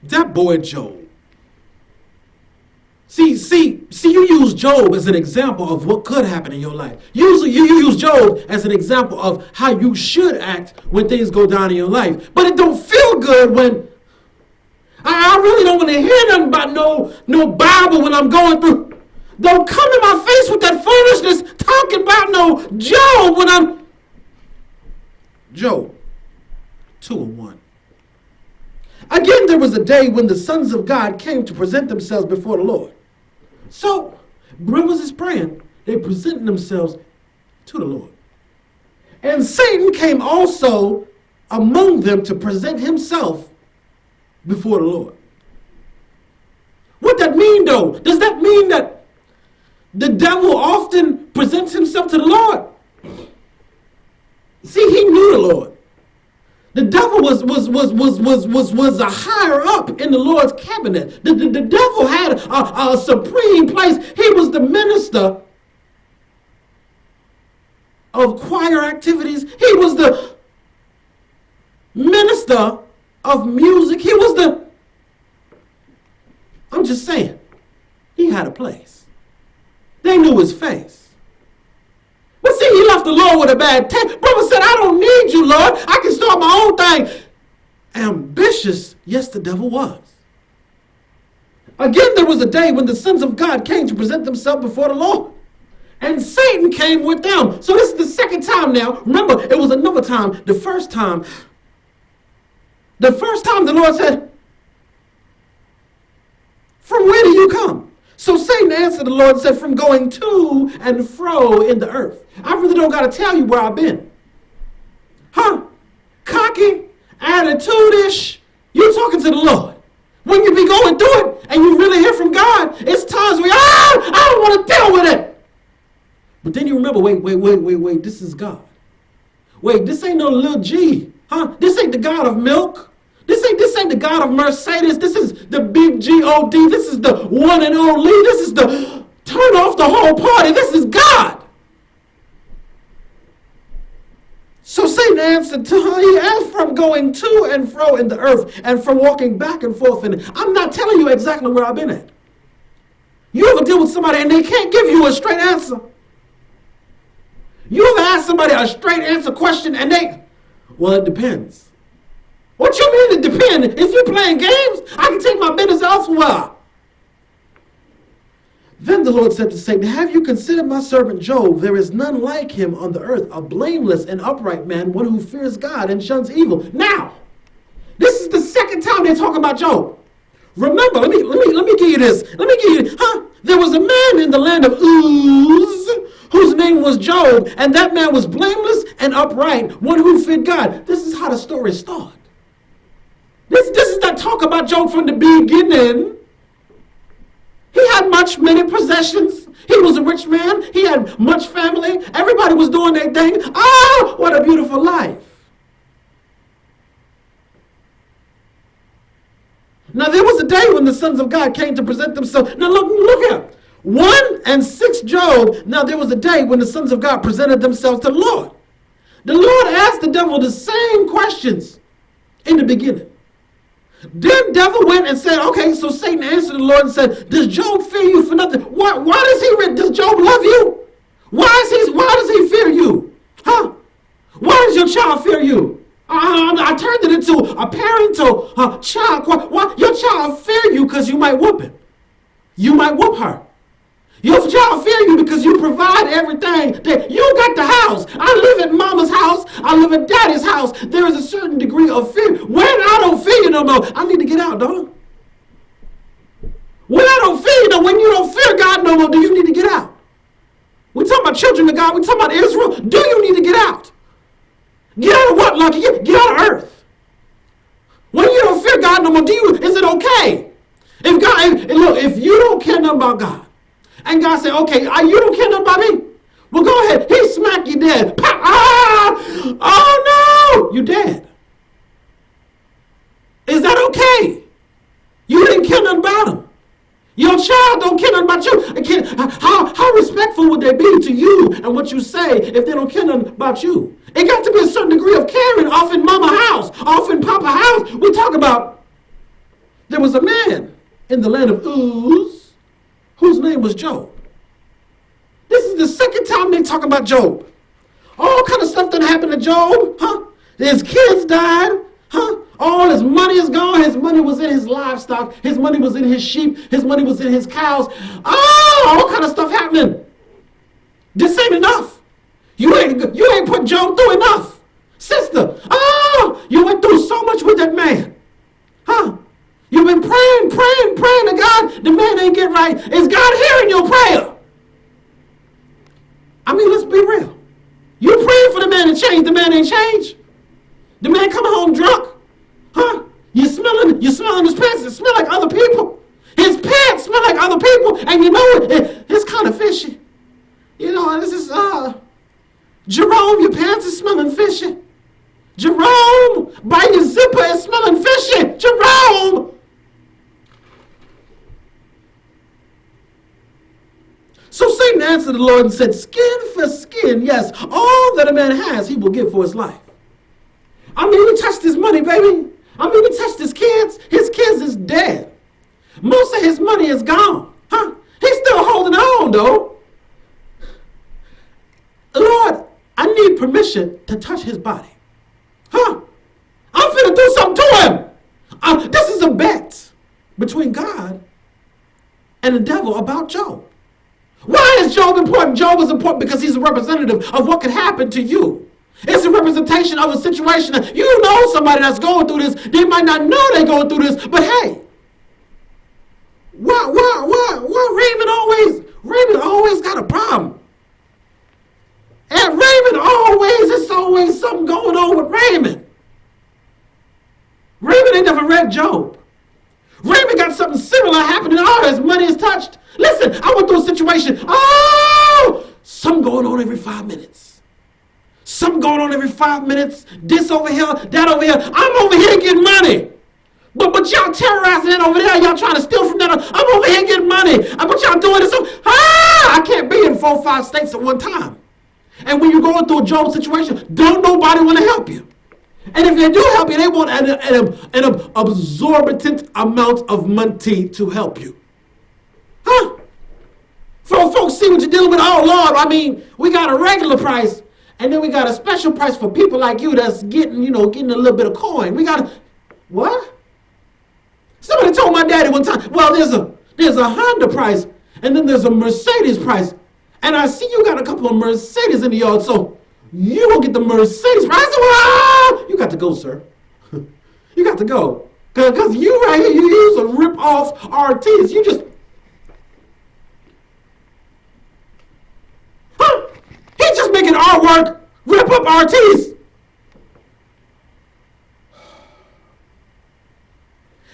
That boy Job. See, you use Job as an example of what could happen in your life. Usually you use Job as an example of how you should act when things go down in your life. But it don't feel good when I really don't want to hear nothing about no Bible when I'm going through. Don't come in my face with that foolishness talking about no Job when I'm... Job 2:1. Again, there was a day when the sons of God came to present themselves before the Lord. So, brothers is praying, they presenting themselves to the Lord. And Satan came also among them to present himself before the Lord. What that mean though? Does that mean that the devil often presents himself to the Lord? See, he knew the Lord. The devil was a higher up in the Lord's cabinet. The devil had a supreme place. He was the minister of choir activities. He was the minister of music. He was I'm just saying, he had a place. They knew his face. But see, he left the Lord with a bad taste. Brother said, I don't need you, Lord. I can start my own thing. Ambitious, yes, the devil was. Again, there was a day when the sons of God came to present themselves before the Lord. And Satan came with them. So this is the second time now. Remember, it was another time. The first time the Lord said, from where do you come? So Satan answered the Lord and said, from going to and fro in the earth. I really don't got to tell you where I've been. Huh? Cocky, attitude-ish. You're talking to the Lord. When you be going through it and you really hear from God, it's times where, I don't want to deal with it. But then you remember, wait, this is God. Wait, this ain't no little G. Huh? This ain't the God of milk. This ain't the God of Mercedes. This is the big G-O-D. This is the one and only. This is the turn off the whole party. This is God. So Satan answered to her, he asked from going to and fro in the earth and from walking back and forth in it. I'm not telling you exactly where I've been at. You ever deal with somebody and they can't give you a straight answer? You ever ask somebody a straight answer question and well, it depends. What you mean it depends? If you're playing games, I can take my business elsewhere. Then the Lord said to Satan, have you considered my servant Job? There is none like him on the earth, a blameless and upright man, one who fears God and shuns evil. Now, this is the second time they're talking about Job. Remember, let me give you this. There was a man in the land of Uz whose name was Job, and that man was blameless and upright, one who feared God. This is how the story starts. This is that talk about Job from the beginning. He had many possessions. He was a rich man. He had much family. Everybody was doing their thing. Oh, what a beautiful life. Now there was a day when the sons of God came to present themselves. Now look here. 1 and 6 Job. Now there was a day when the sons of God presented themselves to the Lord. The Lord asked the devil the same questions in the beginning. Then devil went and said, okay, so Satan answered the Lord and said, does Job fear you for nothing? Why does Job love you? Why does he fear you? Huh? Why does your child fear you? I turned it into a parental child. Why? Your child fear you because you might whoop him. You might whoop her. Your child fear you because you provide everything. That you got the house. I live at mama's house. I live at daddy's house. There is a certain degree of fear. When I don't fear you no more, I need to get out, don't I? When I don't fear you, when you don't fear God no more, do you need to get out? We're talking about children of God. We're talking about Israel. Do you need to get out? Get out of what, Lucky? Get out of earth. When you don't fear God no more, is it okay? If you don't care nothing about God, and God said, okay, you don't care nothing about me? Well, go ahead. He smack you dead. Oh, no. You're dead. Is that okay? You didn't care nothing about him. Your child don't care nothing about you. How respectful would they be to you and what you say if they don't care nothing about you? It got to be a certain degree of caring off in mama house, off in papa house. We talk about the there was a man in the land of Uz whose name was Job. This is the second time they talk about Job. All kind of stuff that happened to Job, huh? His kids died, huh? All his money is gone. His money was in his livestock. His money was in his sheep. His money was in his cows. Oh, all kind of stuff happening. This ain't enough. You ain't put Job through enough. Sister, oh, you went through so much with that man. Huh? You've been praying to God. The man ain't get right. Is God hearing your prayer? I mean, let's be real. You praying for the man to change. The man ain't changed. The man coming home drunk. Huh? You smelling his pants. It smell like other people. His pants smell like other people. And you know it's kind of fishy. You know, this is, Jerome, your pants is smelling fishy. Jerome, by your zipper is smelling fishy. Jerome. So Satan answered the Lord and said, skin for skin, yes, all that a man has, he will give for his life. I mean, he touched his money, baby. I mean, he touched his kids. His kids is dead. Most of his money is gone. Huh? He's still holding on, though. Lord, I need permission to touch his body. Huh? I'm finna do something to him. This is a bet between God and the devil about Job. Why is Job important? Job is important because he's a representative of what could happen to you. It's a representation of a situation. You know somebody that's going through this. They might not know they're going through this, but hey, why Raymond always got a problem. And it's always something going on with Raymond. Raymond ain't never read Job. Raymond got something similar happening. Oh, his money is touched. Listen, I went through a situation. Oh, something going on every 5 minutes. Something going on every 5 minutes. This over here, that over here. I'm over here getting money. But y'all terrorizing it over there. Y'all trying to steal from that. I'm over here getting money. But y'all doing this. I can't be in 4 or 5 states at one time. And when you're going through a Job situation, don't nobody want to help you. And if they do help you, they want an absorbent amount of money to help you. Huh? So folks see what you're dealing with. Oh, Lord, I mean, we got a regular price, and then we got a special price for people like you that's getting a little bit of coin. We got what? Somebody told my daddy one time, well, there's a Honda price, and then there's a Mercedes price. And I see you got a couple of Mercedes in the yard, so you will get the Mercedes price. I said, well, you got to go, sir. You got to go. Because you right here, you use a rip-off RTs. You just... Huh? He's just making artwork, rip-up RTs.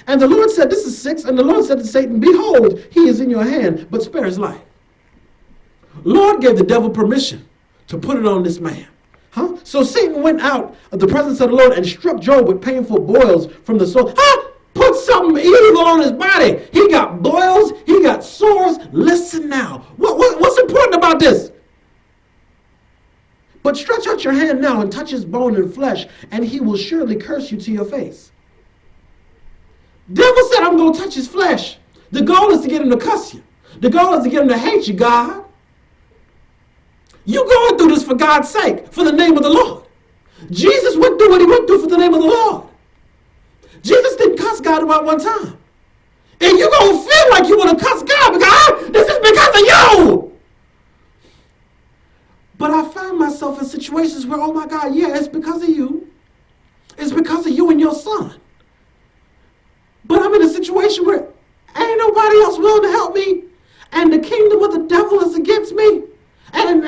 And the Lord said, this is 6, and the Lord said to Satan, behold, he is in your hand, but spare his life. Lord gave the devil permission to put it on this man. Huh? So Satan went out of the presence of the Lord and struck Job with painful boils from the sore. Huh? Put something evil on his body. He got boils. He got sores. Listen now. What's important about this? But stretch out your hand now and touch his bone and flesh, and he will surely curse you to your face. Devil said, I'm going to touch his flesh. The goal is to get him to cuss you. The goal is to get him to hate you, God. You're going through this for God's sake, for the name of the Lord. Jesus went through what he went through for the name of the Lord. Jesus didn't cuss God about one time. And you're going to feel like you want to cuss God because this is because of you. But I find myself in situations where, oh my God, yeah, it's because of you. It's because of you and your son. But I'm in a situation where ain't nobody else willing to help me. And the kingdom of the devil is against me. And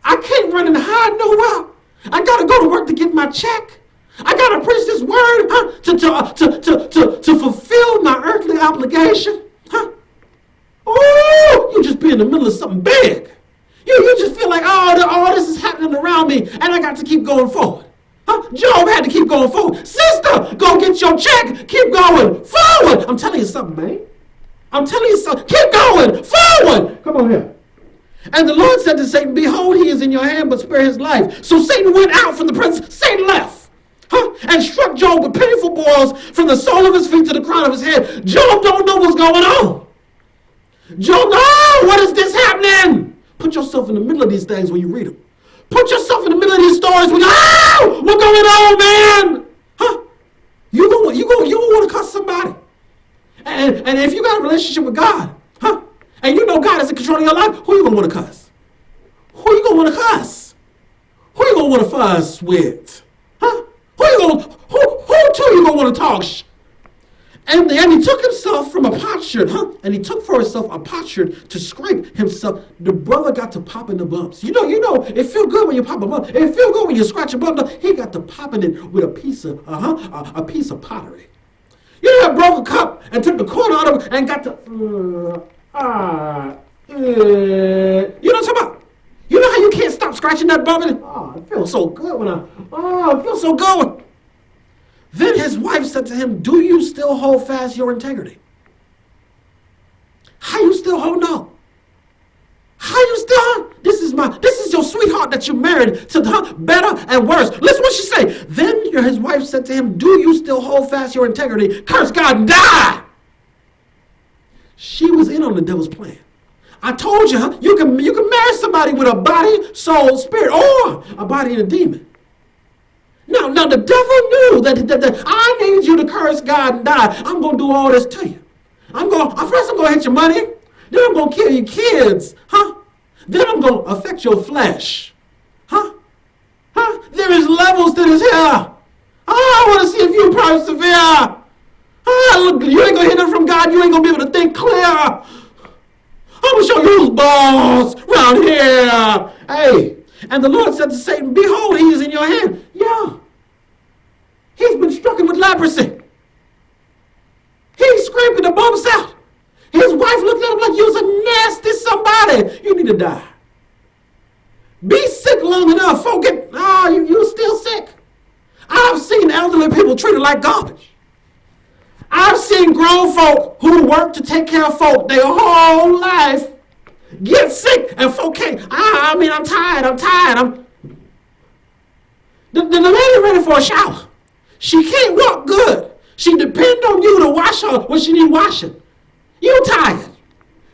I can't run and hide nowhere. I got to go to work to get my check. I got to preach this word to fulfill my earthly obligation. Huh? Oh, you just be in the middle of something big. You just feel like, all this is happening around me, and I got to keep going forward. Huh? Job had to keep going forward. Sister, go get your check. Keep going forward. I'm telling you something, man. I'm telling you something. Keep going forward. Come on here. And the Lord said to Satan, behold, he is in your hand, but spare his life. So Satan went out from the presence. Satan left. And struck Job with painful boils from the sole of his feet to the crown of his head. Job don't know what's going on. Job, oh, what is this happening? Put yourself in the middle of these things when you read them. Put yourself in the middle of these stories when oh, what's going on, man? You gonna want to cuss somebody. And if you got a relationship with God, and you know God is in control of your life, who you gonna want to cuss? Who you gonna want to cuss? Who you gonna want to fuss with? Who two you gonna want to talk? And he took himself from a potsherd, and he took for himself a potsherd to scrape himself. The brother got to popping the bumps. You know, it feel good when you pop a bump. It feel good when you scratch a bump. He got to popping it with a piece of pottery. You know, broke a cup and took the corner out of it and got to you know what I'm talking about? You know how you can't stop scratching that bump? It feels so good when it feels so good. Then his wife said to him, do you still hold fast your integrity? How you still hold on? How you still? This is your sweetheart that you married to the better and worse. Listen what she say. Then his wife said to him, do you still hold fast your integrity? Curse God and die. She was in on the devil's plan. I told you, you can marry somebody with a body, soul, spirit, or a body and a demon. Now the devil knew that I need you to curse God and die. I'm going to do all this to you. First I'm going to hit your money. Then I'm going to kill your kids. Then I'm going to affect your flesh. There is levels to this here. I want to see if you persevere. Look, you ain't going to hear nothing from God. You ain't going to be able to think clear. I'm going to show you who's boss around here. Hey. And the Lord said to Satan, behold, he is in your hand. Yeah. He's been stricken with leprosy. He's scraping the bumps out. His wife looked at him like, you's a nasty somebody. You need to die. Be sick long enough. Folk you still sick. I've seen elderly people treated like garbage. I've seen grown folk who work to take care of folk their whole life get sick and folk can't. I'm tired. The lady ready for a shower. She can't walk good. She depend on you to wash her when she need washing. You tired.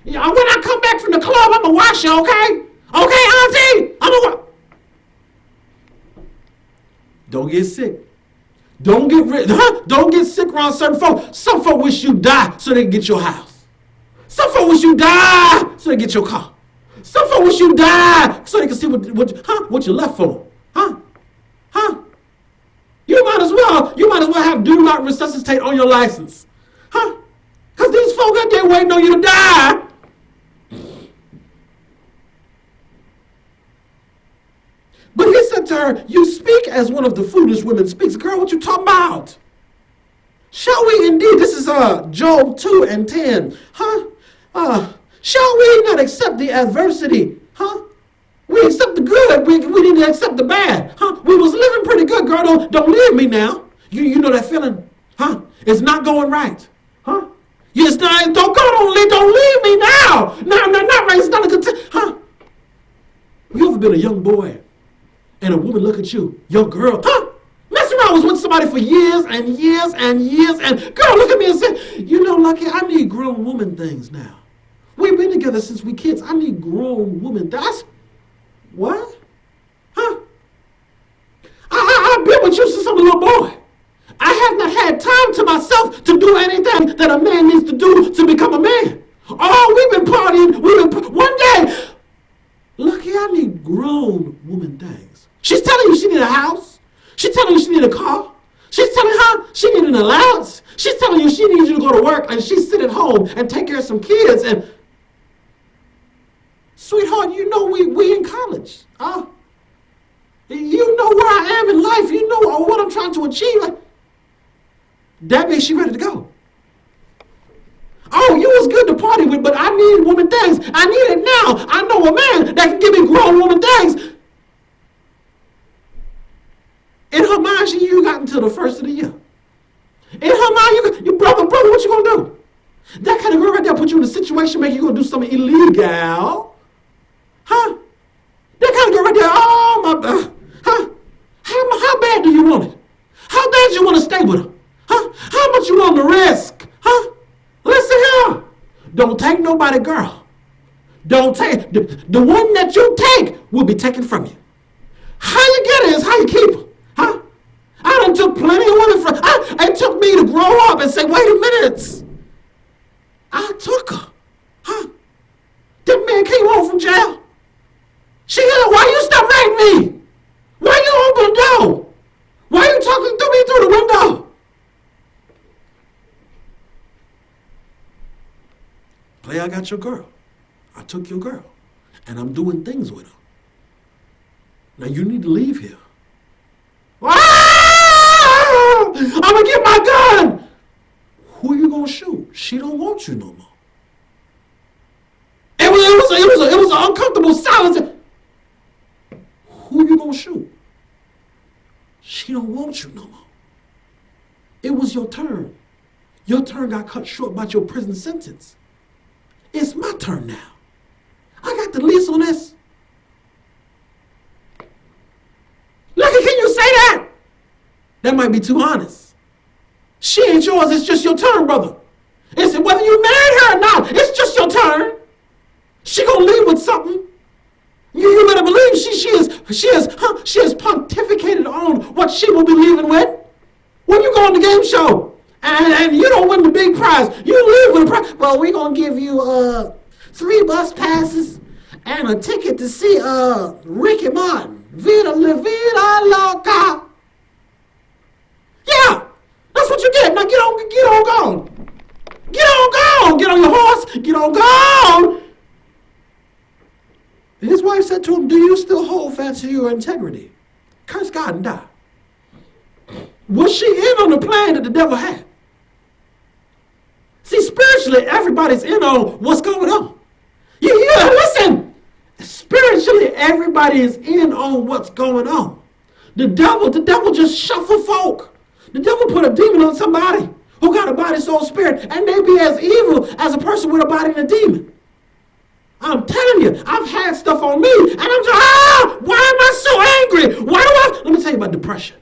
When I come back from the club, I'm going to wash you, okay? Okay, auntie? I'm going to Don't get sick. Don't get sick around certain folk. Some folk wish you die so they can get your house. Some folk wish you die so they get your car. Some folk wish you die so they can see what you left for. You might as well have do not resuscitate on your license. Because these folk out there waiting on you to die. But he said to her, you speak as one of the foolish women speaks. Girl, what you talking about? Shall we indeed? This is Job 2 and 10. Shall we not accept the adversity? We accept the good. We need to accept the bad. We was living pretty good, girl. Don't leave me now. You know that feeling? It's not going right. It's not. Don't leave me now. Not right. It's not a good time. You ever been a young boy and a woman look at you, your girl, mess around was with somebody for years and years and years, and girl look at me and say, you know, Lucky, I need grown woman things now. We've been together since we kids. I need grown woman. That's what? I've been with you since I'm a little boy. I have not had time to myself to do anything that a man needs to do to become a man. Oh, we've been partying. One day, Lucky, I need grown woman things. She's telling you she need a house. She's telling you she need a car. She's telling her she need an allowance. She's telling you she needs you to go to work and she sit at home and take care of some kids. And sweetheart, you know we in college. You know where I am in life. You know what I'm trying to achieve. That means she ready to go. Oh, you was good to party with, but I need woman things. I need it now. I know a man that can give me grown woman things. In her mind, you got until the first of the year. In her mind, you brother, what you gonna do? That kind of girl right there put you in a situation, make you gonna do something illegal. That kind of girl right there, how bad do you want it? How bad you want to stay with her? Huh? How much you willing to risk? Huh? Listen here. Don't take nobody, girl. Don't take. The one that you take will be taken from you. How you get it is how you keep her. Huh? I done took plenty of women from. It took me to grow up and say, wait a minute. I took her. Huh? That man came home from jail. She said, why you stop writing me? Why you open the door? Why you talking to me through the window? Play, I got your girl. I took your girl. And I'm doing things with her. Now you need to leave here. Ah! I'm gonna get my gun. Who you gonna shoot? She don't want you no more. It was an uncomfortable silence. Who you gonna shoot? She don't want you no more. It was your turn. Your turn got cut short by your prison sentence. It's my turn now. I got the lease on this. Look, can you say that? That might be too honest. She ain't yours, it's just your turn, brother. It's whether you married her or not, it's just your turn. She gonna leave with something. You better believe she has pontificated on what she will be leaving with. When you go on the game show and you don't win the big prize, you leave with a prize. Well, we're gonna give you 3 bus passes and a ticket to see Ricky Martin. Vida la vida loca. Yeah, that's what you get. Now get on gone. Get on gone. Get on your horse. Get on gone. His wife said to him, do you still hold fast to your integrity? Curse God and die. Was she in on the plan that the devil had? See, spiritually, everybody's in on what's going on. You listen. Spiritually, everybody is in on what's going on. The devil just shuffle folk. The devil put a demon on somebody who got a body, soul, spirit, and they be as evil as a person with a body and a demon. I'm telling you, I've had stuff on me, and I'm just, why am I so angry? Let me tell you about depression.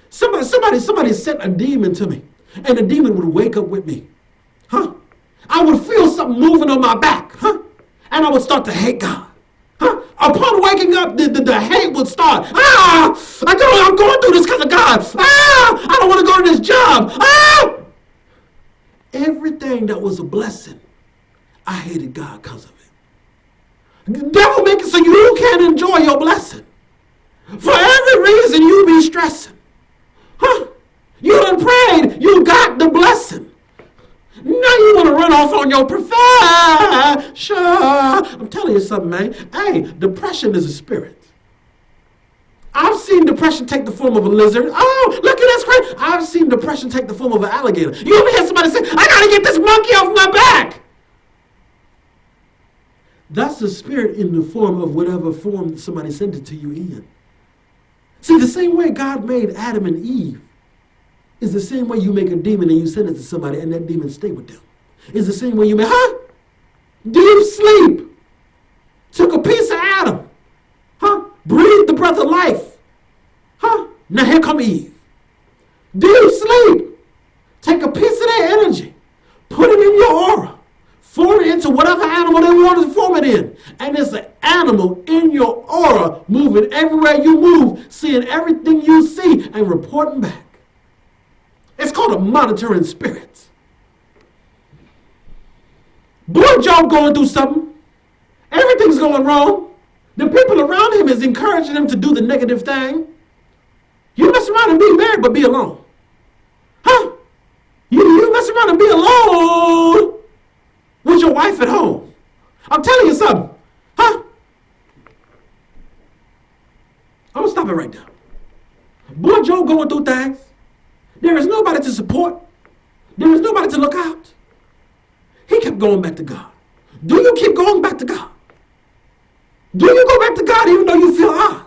Somebody sent a demon to me, and the demon would wake up with me. Huh? I would feel something moving on my back. Huh? And I would start to hate God. Huh? Upon waking up, the hate would start. I'm going through this because of God. I don't want to go to this job. Everything that was a blessing, I hated God because of it. The devil make it so you can't enjoy your blessing. For every reason you be stressing. Huh? You done prayed, you got the blessing. Now you want to run off on your profession. I'm telling you something, man. Hey, depression is a spirit. I've seen depression take the form of a lizard. Oh, look at that's great. I've seen depression take the form of an alligator. You ever hear somebody say, I got to get this monkey off my back? That's the spirit in the form of whatever form somebody sent it to you in. See, the same way God made Adam and Eve is the same way you make a demon and you send it to somebody and that demon stay with them. It's the same way you make, deep sleep. Took a piece of Adam. Breathed the breath of life. Now here come Eve. Deep sleep. Take a piece of their energy. Put it in your aura. Form it into whatever animal they want to form it in. And there's an animal in your aura moving everywhere you move, seeing everything you see and reporting back. It's called a monitoring spirit. Boy, Job going through something. Everything's going wrong. The people around him is encouraging him to do the negative thing. You mess around and be married, but be alone. You mess around and be alone with your wife at home. I'm telling you something. I'm going to stop it right there. Boy, Job going through things. There is nobody to support. There is nobody to look out. He kept going back to God. Do you keep going back to God? Do you go back to God even though you feel odd?